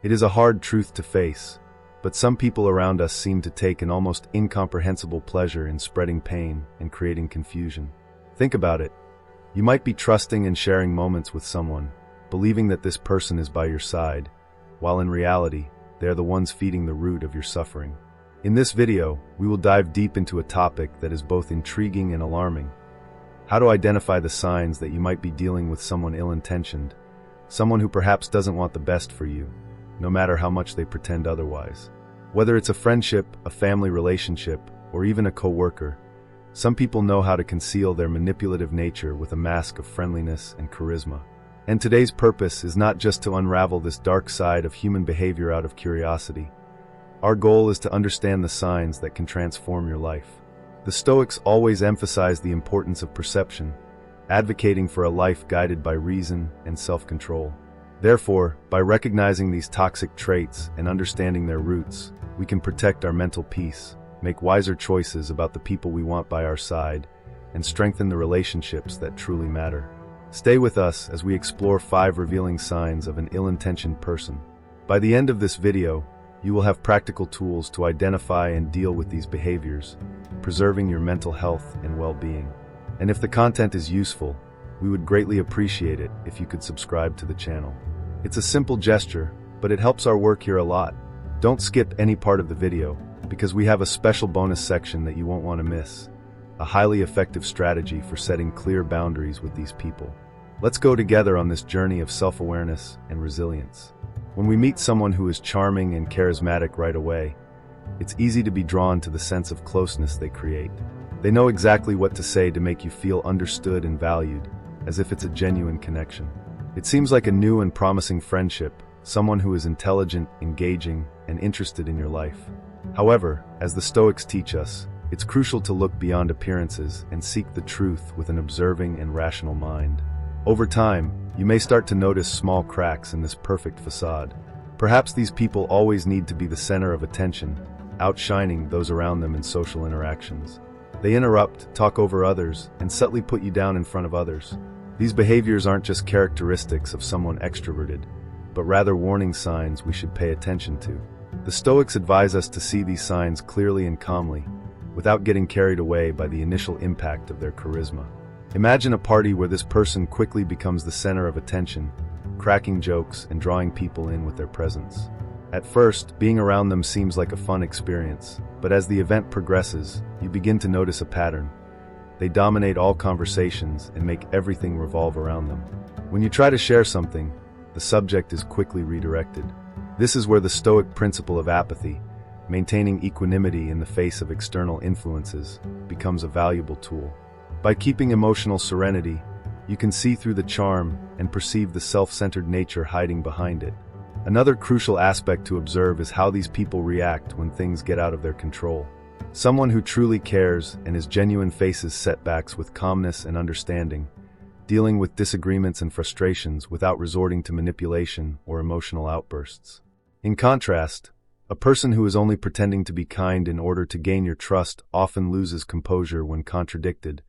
It is a hard truth to face, but some people around us seem to take an almost incomprehensible pleasure in spreading pain and creating confusion. Think about it. You might be trusting and sharing moments with someone, believing that this person is by your side, while in reality, they are the ones feeding the root of your suffering. In this video, we will dive deep into a topic that is both intriguing and alarming. How to identify the signs that you might be dealing with someone ill-intentioned, someone who perhaps doesn't want the best for you, no matter how much they pretend otherwise. Whether it's a friendship, a family relationship, or even a coworker, some people know how to conceal their manipulative nature with a mask of friendliness and charisma. And today's purpose is not just to unravel this dark side of human behavior out of curiosity. Our goal is to understand the signs that can transform your life. The Stoics always emphasize the importance of perception, advocating for a life guided by reason and self-control. Therefore, by recognizing these toxic traits and understanding their roots, we can protect our mental peace, make wiser choices about the people we want by our side, and strengthen the relationships that truly matter. Stay with us as we explore 5 revealing signs of an ill-intentioned person. By the end of this video, you will have practical tools to identify and deal with these behaviors, preserving your mental health and well-being. And if the content is useful, we would greatly appreciate it if you could subscribe to the channel. It's a simple gesture, but it helps our work here a lot. Don't skip any part of the video, because we have a special bonus section that you won't want to miss. A highly effective strategy for setting clear boundaries with these people. Let's go together on this journey of self-awareness and resilience. When we meet someone who is charming and charismatic right away, it's easy to be drawn to the sense of closeness they create. They know exactly what to say to make you feel understood and valued, as if it's a genuine connection. It seems like a new and promising friendship, someone who is intelligent, engaging, and interested in your life. However, as the Stoics teach us, it's crucial to look beyond appearances and seek the truth with an observing and rational mind. Over time, you may start to notice small cracks in this perfect facade. Perhaps these people always need to be the center of attention, outshining those around them in social interactions. They interrupt, talk over others, and subtly put you down in front of others. These behaviors aren't just characteristics of someone extroverted, but rather warning signs we should pay attention to. The Stoics advise us to see these signs clearly and calmly, without getting carried away by the initial impact of their charisma. Imagine a party where this person quickly becomes the center of attention, cracking jokes and drawing people in with their presence. At first, being around them seems like a fun experience, but as the event progresses, you begin to notice a pattern. They dominate all conversations and make everything revolve around them. When you try to share something, the subject is quickly redirected. This is where the Stoic principle of apathy, maintaining equanimity in the face of external influences, becomes a valuable tool. By keeping emotional serenity, you can see through the charm and perceive the self-centered nature hiding behind it. Another crucial aspect to observe is how these people react when things get out of their control. Someone who truly cares and is genuine faces setbacks with calmness and understanding, dealing with disagreements and frustrations without resorting to manipulation or emotional outbursts. In contrast, a person who is only pretending to be kind in order to gain your trust often loses composure when contradicted,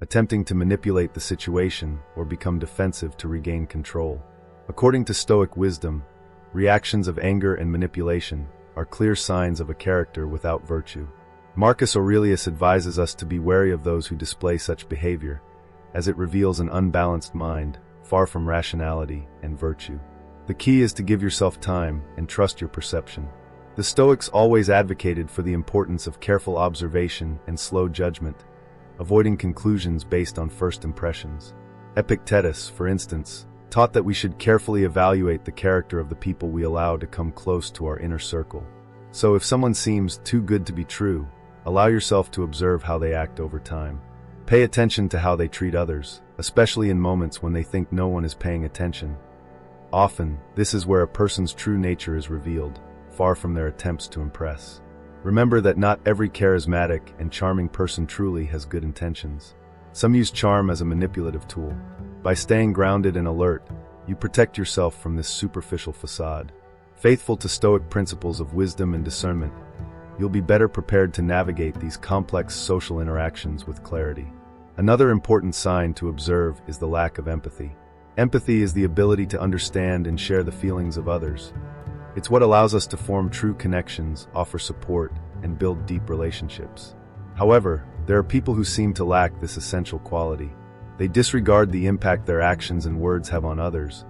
attempting to manipulate the situation or become defensive to regain control. According to Stoic wisdom, reactions of anger and manipulation are clear signs of a character without virtue. Marcus Aurelius advises us to be wary of those who display such behavior, as it reveals an unbalanced mind, far from rationality and virtue. The key is to give yourself time and trust your perception. The Stoics always advocated for the importance of careful observation and slow judgment, avoiding conclusions based on first impressions. Epictetus, for instance, taught that we should carefully evaluate the character of the people we allow to come close to our inner circle. So if someone seems too good to be true, allow yourself to observe how they act over time. Pay attention to how they treat others, especially in moments when they think no one is paying attention. Often, this is where a person's true nature is revealed, far from their attempts to impress. Remember that not every charismatic and charming person truly has good intentions. Some use charm as a manipulative tool. By staying grounded and alert, you protect yourself from this superficial facade. Faithful to Stoic principles of wisdom and discernment, you'll be better prepared to navigate these complex social interactions with clarity. Another important sign to observe is the lack of empathy. Empathy is the ability to understand and share the feelings of others. It's what allows us to form true connections, offer support, and build deep relationships. However, there are people who seem to lack this essential quality. They disregard the impact their actions and words have on others,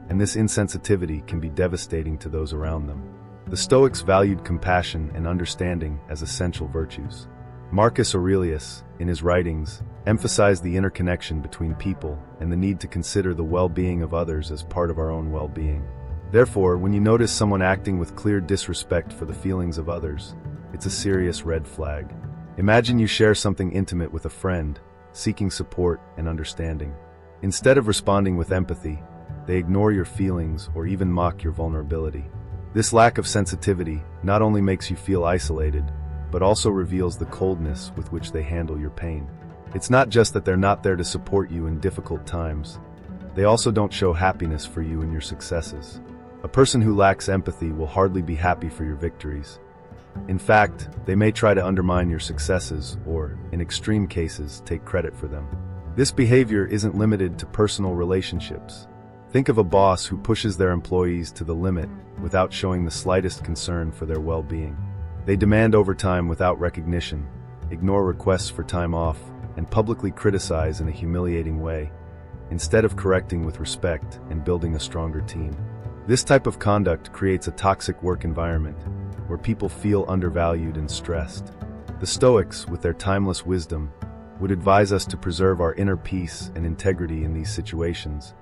and this insensitivity can be devastating to those around them. The Stoics valued compassion and understanding as essential virtues. Marcus Aurelius, in his writings, emphasized the interconnection between people and the need to consider the well-being of others as part of our own well-being. Therefore, when you notice someone acting with clear disrespect for the feelings of others, it's a serious red flag. Imagine you share something intimate with a friend, seeking support and understanding. Instead of responding with empathy, they ignore your feelings or even mock your vulnerability. This lack of sensitivity not only makes you feel isolated, but also reveals the coldness with which they handle your pain. It's not just that they're not there to support you in difficult times. They also don't show happiness for you in your successes. A person who lacks empathy will hardly be happy for your victories. In fact, they may try to undermine your successes or, in extreme cases, take credit for them. This behavior isn't limited to personal relationships. Think of a boss who pushes their employees to the limit without showing the slightest concern for their well-being. They demand overtime without recognition, ignore requests for time off, and publicly criticize in a humiliating way, instead of correcting with respect and building a stronger team. This type of conduct creates a toxic work environment where people feel undervalued and stressed. The Stoics, with their timeless wisdom, would advise us to preserve our inner peace and integrity in these situations,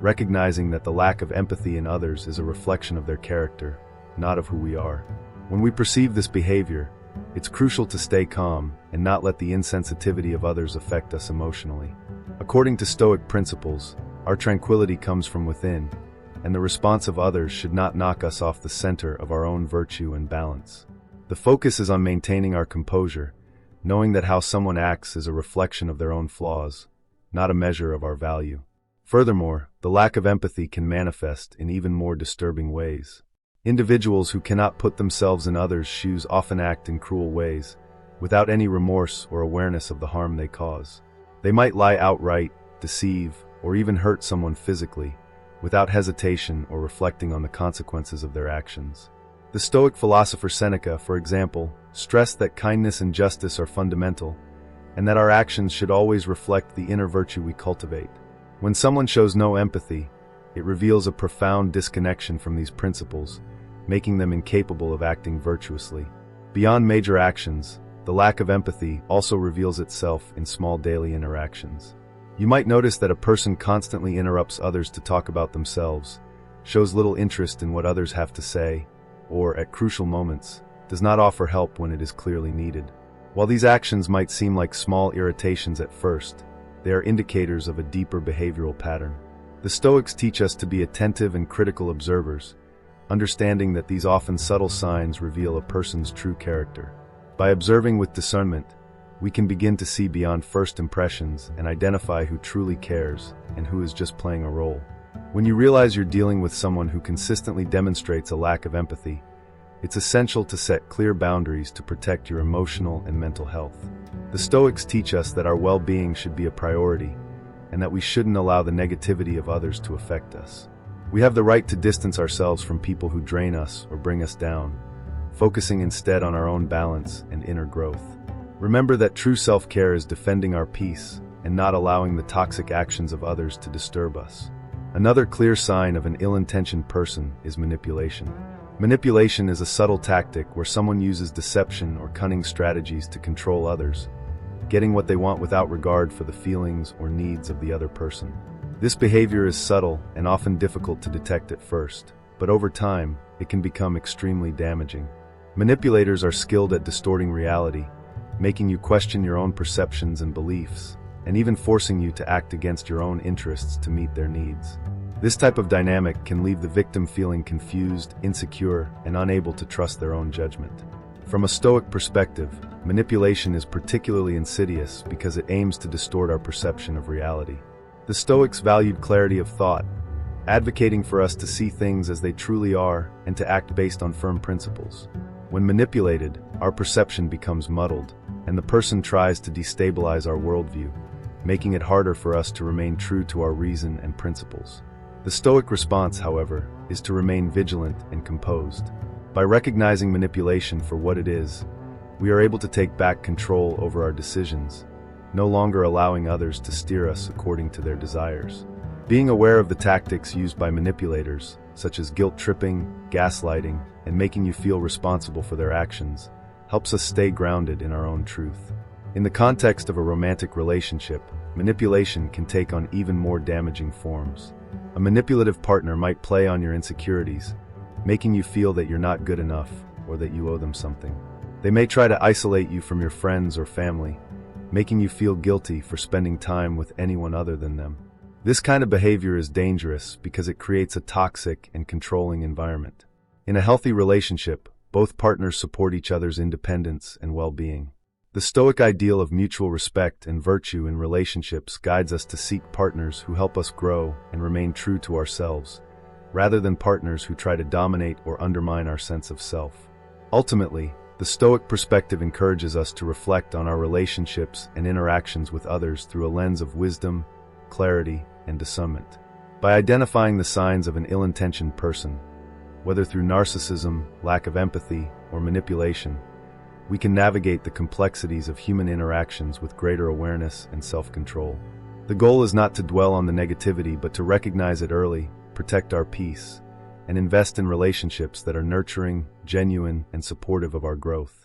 recognizing that the lack of empathy in others is a reflection of their character, not of who we are. When we perceive this behavior, it's crucial to stay calm and not let the insensitivity of others affect us emotionally. According to Stoic principles, our tranquility comes from within, and the response of others should not knock us off the center of our own virtue and balance. The focus is on maintaining our composure, knowing that how someone acts is a reflection of their own flaws, not a measure of our value. Furthermore, the lack of empathy can manifest in even more disturbing ways. Individuals who cannot put themselves in others' shoes often act in cruel ways, without any remorse or awareness of the harm they cause. They might lie outright, deceive, or even hurt someone physically, without hesitation or reflecting on the consequences of their actions. The Stoic philosopher Seneca, for example, stressed that kindness and justice are fundamental, and that our actions should always reflect the inner virtue we cultivate. When someone shows no empathy, it reveals a profound disconnection from these principles, making them incapable of acting virtuously. Beyond major actions, the lack of empathy also reveals itself in small daily interactions. You might notice that a person constantly interrupts others to talk about themselves, shows little interest in what others have to say, or, at crucial moments, does not offer help when it is clearly needed. While these actions might seem like small irritations at first, they are indicators of a deeper behavioral pattern. The Stoics teach us to be attentive and critical observers, understanding that these often subtle signs reveal a person's true character. By observing with discernment, we can begin to see beyond first impressions and identify who truly cares and who is just playing a role. When you realize you're dealing with someone who consistently demonstrates a lack of empathy, it's essential to set clear boundaries to protect your emotional and mental health. The Stoics teach us that our well-being should be a priority, and that we shouldn't allow the negativity of others to affect us. We have the right to distance ourselves from people who drain us or bring us down, focusing instead on our own balance and inner growth. Remember that true self-care is defending our peace and not allowing the toxic actions of others to disturb us. Another clear sign of an ill-intentioned person is manipulation. Manipulation is a subtle tactic where someone uses deception or cunning strategies to control others, getting what they want without regard for the feelings or needs of the other person. This behavior is subtle and often difficult to detect at first, but over time, it can become extremely damaging. Manipulators are skilled at distorting reality, making you question your own perceptions and beliefs, and even forcing you to act against your own interests to meet their needs. This type of dynamic can leave the victim feeling confused, insecure, and unable to trust their own judgment. From a Stoic perspective, manipulation is particularly insidious because it aims to distort our perception of reality. The Stoics valued clarity of thought, advocating for us to see things as they truly are and to act based on firm principles. When manipulated, our perception becomes muddled, and the person tries to destabilize our worldview, making it harder for us to remain true to our reason and principles. The Stoic response, however, is to remain vigilant and composed. By recognizing manipulation for what it is, we are able to take back control over our decisions, no longer allowing others to steer us according to their desires. Being aware of the tactics used by manipulators, such as guilt-tripping, gaslighting, and making you feel responsible for their actions, helps us stay grounded in our own truth. In the context of a romantic relationship, manipulation can take on even more damaging forms. A manipulative partner might play on your insecurities, making you feel that you're not good enough or that you owe them something. They may try to isolate you from your friends or family, making you feel guilty for spending time with anyone other than them. This kind of behavior is dangerous because it creates a toxic and controlling environment. In a healthy relationship, both partners support each other's independence and well-being. The Stoic ideal of mutual respect and virtue in relationships guides us to seek partners who help us grow and remain true to ourselves, rather than partners who try to dominate or undermine our sense of self. Ultimately, the Stoic perspective encourages us to reflect on our relationships and interactions with others through a lens of wisdom, clarity, and discernment. By identifying the signs of an ill-intentioned person, whether through narcissism, lack of empathy, or manipulation, we can navigate the complexities of human interactions with greater awareness and self-control. The goal is not to dwell on the negativity, but to recognize it early, protect our peace, and invest in relationships that are nurturing, genuine, and supportive of our growth.